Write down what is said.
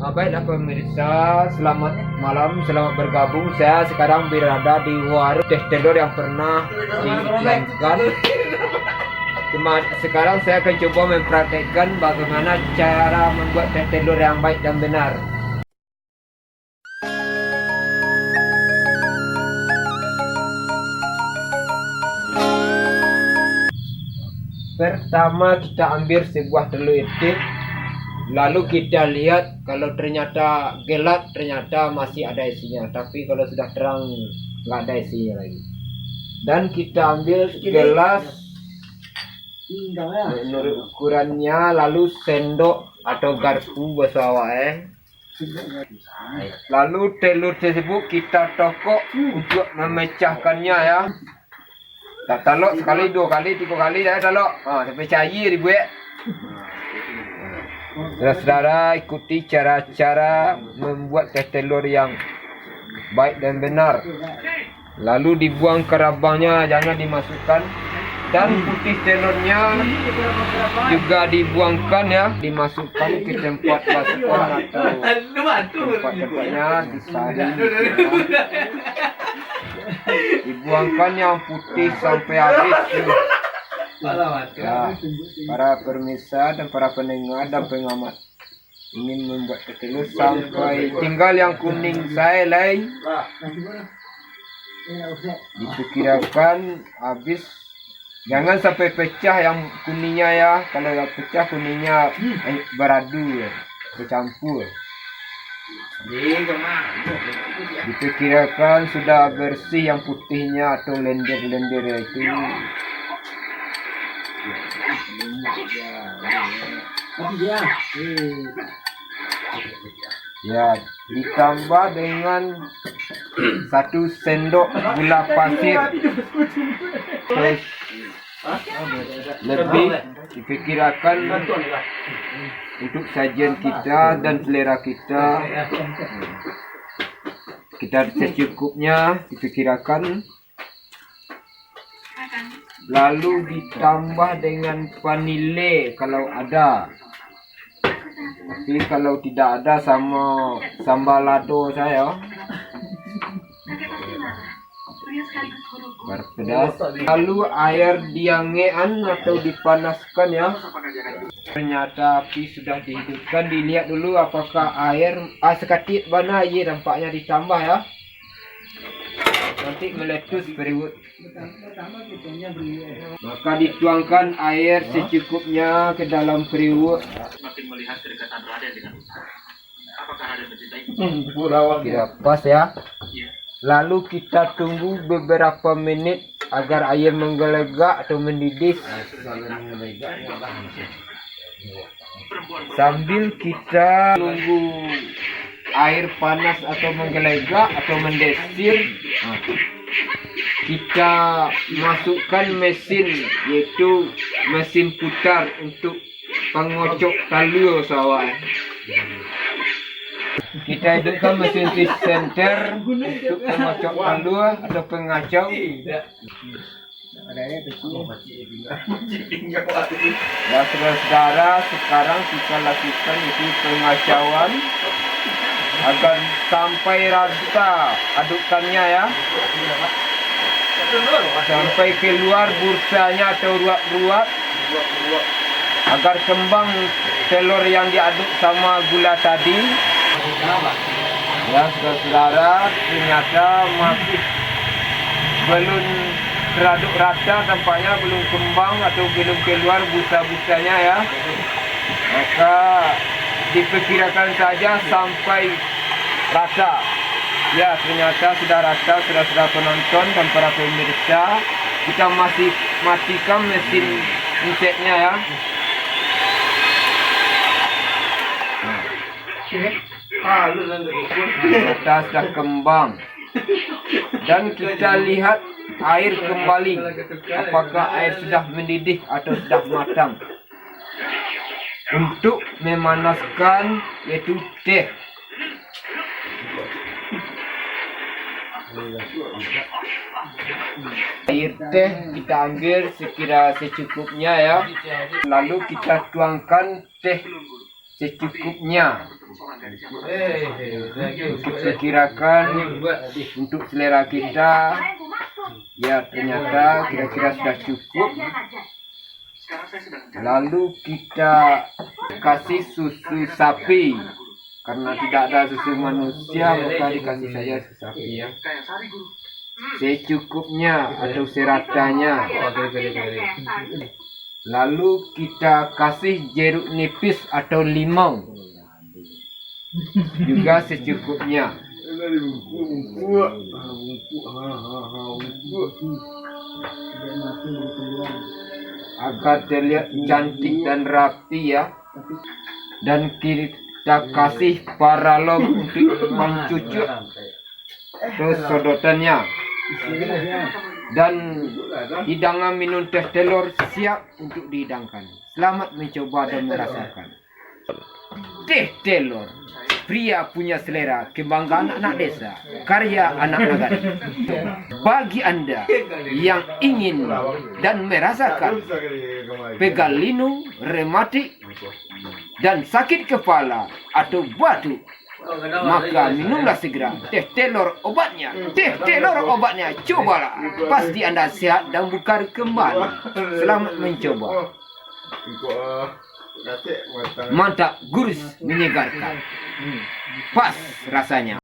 Baiklah pemirsa, selamat malam, selamat bergabung. Saya sekarang berada di warung teh telur yang pernah diiklankan. Sekarang saya akan coba mempraktekkan bagaimana cara membuat teh telur yang baik dan benar. Pertama kita ambil sebuah telur itik. Lalu kita lihat kalau ternyata gelap, ternyata masih ada isinya. Tapi kalau sudah terang, nggak ada isinya lagi. Dan kita ambil gelas menurut ukurannya, lalu sendok atau garpu bahasa awak. Lalu telur tersebut kita tokok untuk memecahkannya ya. Tak talok sekali, 2 kali, 3 kali dah talok. Sampai cair dibuat. Saudara-saudara, ikuti cara-cara membuat teh telur yang baik dan benar. Lalu dibuang kerabangnya, jangan dimasukkan. Dan putih telurnya juga dibuangkan ya, dimasukkan ke tempat baskom atau tempat-tempatnya disaring. Dibuangkan yang putih sampai habis. Ya, para pemirsa dan para pendengar dan pengamat ingin membuat teh telur sampai tinggal yang kuning saya lain. Diperkirakan habis, jangan sampai pecah yang kuningnya ya. Kalau pecah kuningnya beradu ya, bercampur. Diperkirakan sudah bersih yang putihnya atau lendir-lendir itu. Ya, ditambah dengan 1 sendok gula pasir. Terus lebih diperkirakan untuk sajian kita dan selera kita. Kita secukupnya diperkirakan. Lalu ditambah dengan vanile kalau ada. Tapi kalau tidak ada, sama sambal lado saya. Berpedas. Lalu air diangean atau dipanaskan ya. Ternyata api sudah dihidupkan. Dilihat dulu apakah air sekatit mana air nampaknya ditambah ya. Nanti meletus periuk. Maka dituangkan air secukupnya ke dalam periuk. Semakin melihat kedekatan Raden dengan Utara. Apakah Raden mencintai? Kira pas ya. Lalu kita tunggu beberapa menit agar air menggelegak atau mendidih. Sambil kita tunggu air panas atau menggelegak atau mendesir, kita masukkan mesin, yaitu mesin putar untuk pengocok talur sawah. Kita hidupkan mesin center untuk pengocok talur atau pengacau. Ya saudara-saudara, sekarang kita lakukan itu pengacauan agar sampai rata adukannya ya, sampai keluar bursanya atau ruap-ruap, agar kembang telur yang diaduk sama gula tadi. Ya saudara, ternyata masih belum teraduk rata, tampaknya belum kembang atau belum keluar busa-busanya ya. Maka diperkirakan saja sampai rata. Ya, ternyata sudah rata, sudah penonton dan para pemirsa. Kita masih matikan mesin inseknya ya. Kita sudah kembang. Dan kita lihat air kembali. Apakah air sudah mendidih atau sudah matang. Untuk memanaskan yaitu teh. Air teh kita ambil sekira secukupnya ya. Lalu kita tuangkan teh secukupnya. Diperkirakan untuk selera kita, ya ternyata kira-kira sudah cukup. Lalu kita kasih susu sapi. Karena tidak ada susu manusia, maka dikasih saja susu sapi ya. Secukupnya atau seratanya. Lalu kita kasih jeruk nipis atau limau. Juga secukupnya. Agar terlihat cantik dan rapi ya. Dan kita kasih paralon untuk mencucuk sodotannya. Dan hidangan minum teh telur siap untuk dihidangkan. Selamat mencoba dan merasakan. Teh telur, pria punya selera, kebanggaan anak desa, karya anak negara. Bagi Anda yang ingin dan merasakan pegal linu, rematik, dan sakit kepala atau batuk, maka minumlah segera teh telur obatnya. Teh telur obatnya, cobalah. Pasti Anda sehat dan bugar kembali. Selamat mencoba. Mantap, gurus, menyegarkan. Pas rasanya.